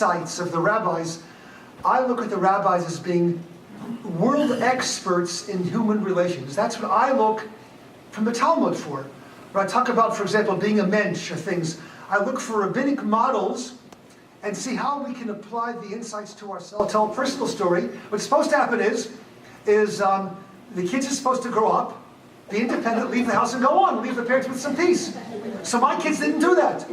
insights of the rabbis, I look at the rabbis as being world experts in human relations. That's what I look from the Talmud for. When I talk about, for example, being a mensch or things, I look for rabbinic models and see how we can apply the insights to ourselves. I'll tell a personal story. What's supposed to happen is the kids are supposed to grow up, be independent, leave the house and go on, leave the parents with some peace. So my kids didn't do that.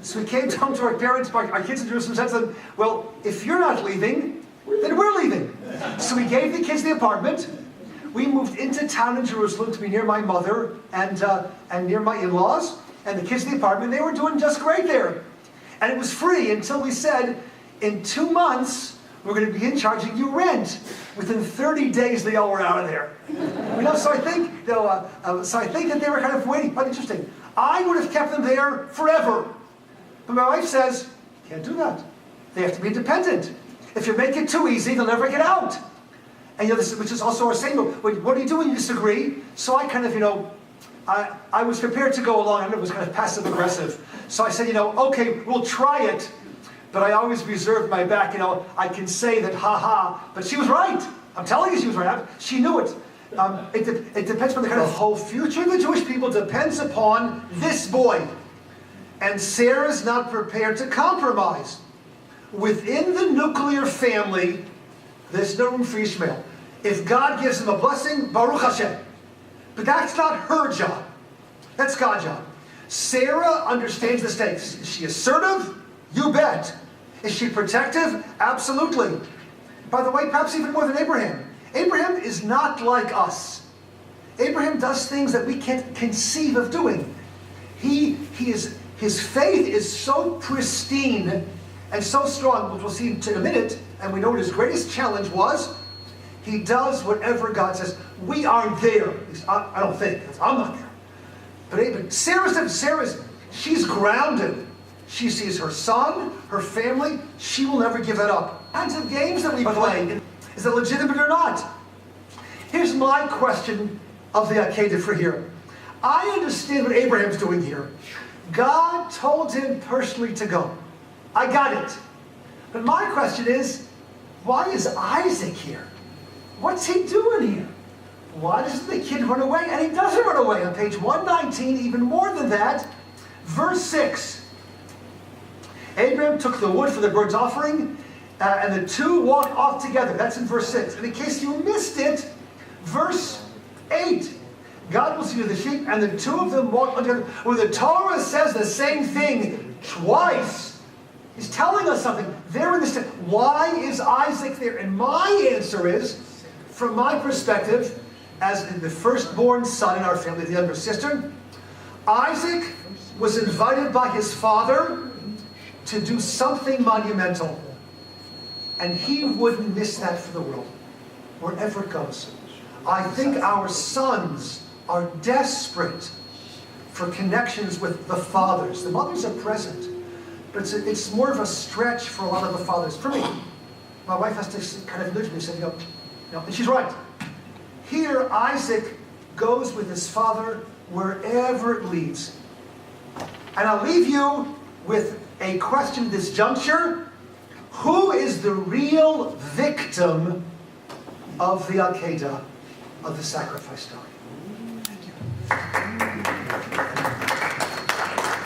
So we came home to our parents, our kids in Jerusalem, said to them, well, if you're not leaving, then we're leaving. So we gave the kids the apartment. We moved into town in Jerusalem to be near my mother and near my in-laws, and the kids in the apartment. They were doing just great there. And it was free until we said, in 2 months, we're going to begin charging you rent. Within 30 days, they all were out of there. So I think that they were kind of waiting. But interesting. I would have kept them there forever. But my wife says, can't do that. They have to be independent. If you make it too easy, they'll never get out. And this, which is also our saying, what do you do when you disagree? So I kind of, I was prepared to go along. I was kind of passive aggressive. So I said, okay, we'll try it. But I always reserved my back. I can say that, but she was right. I'm telling you she was right. She knew it. It depends on the kind of whole future of the Jewish people depends upon this boy. And Sarah's not prepared to compromise. Within the nuclear family, there's no room for Ishmael. If God gives him a blessing, Baruch Hashem. But that's not her job. That's God's job. Sarah understands the stakes. Is she assertive? You bet. Is she protective? Absolutely. By the way, perhaps even more than Abraham. Abraham is not like us. Abraham does things that we can't conceive of doing. His faith is so pristine and so strong, which we'll see in a minute, and we know what his greatest challenge was. He does whatever God says. We aren't there. At least I don't think. I'm not there. But Sarah's, she's grounded. She sees her son, her family. She will never give that up. Kinds of games that we play. Is it legitimate or not? Here's my question of the Akedah for here. I understand what Abraham's doing here. God told him personally to go. I got it. But my question is, why is Isaac here? What's he doing here? Why doesn't the kid run away? And he doesn't run away. On page 119, even more than that, verse 6. Abraham took the wood for the burnt offering, and the two walked off together. That's in verse 6. And in case you missed it, verse 8. God will see to the sheep, and the two of them walked on together. When the Torah says the same thing twice, he's telling us something. They're in this. Why is Isaac there? And my answer is, from my perspective, as the firstborn son in our family, the younger sister, Isaac was invited by his father to do something monumental. And he wouldn't miss that for the world, wherever it goes. I think our sons are desperate for connections with the fathers. The mothers are present, but it's more of a stretch for a lot of the fathers. For me, my wife has to kind of nudge me and say, and she's right. Here, Isaac goes with his father wherever it leads. And I'll leave you with a question at this juncture. Who is the real victim of the Akedah, of the sacrifice story? Thank you.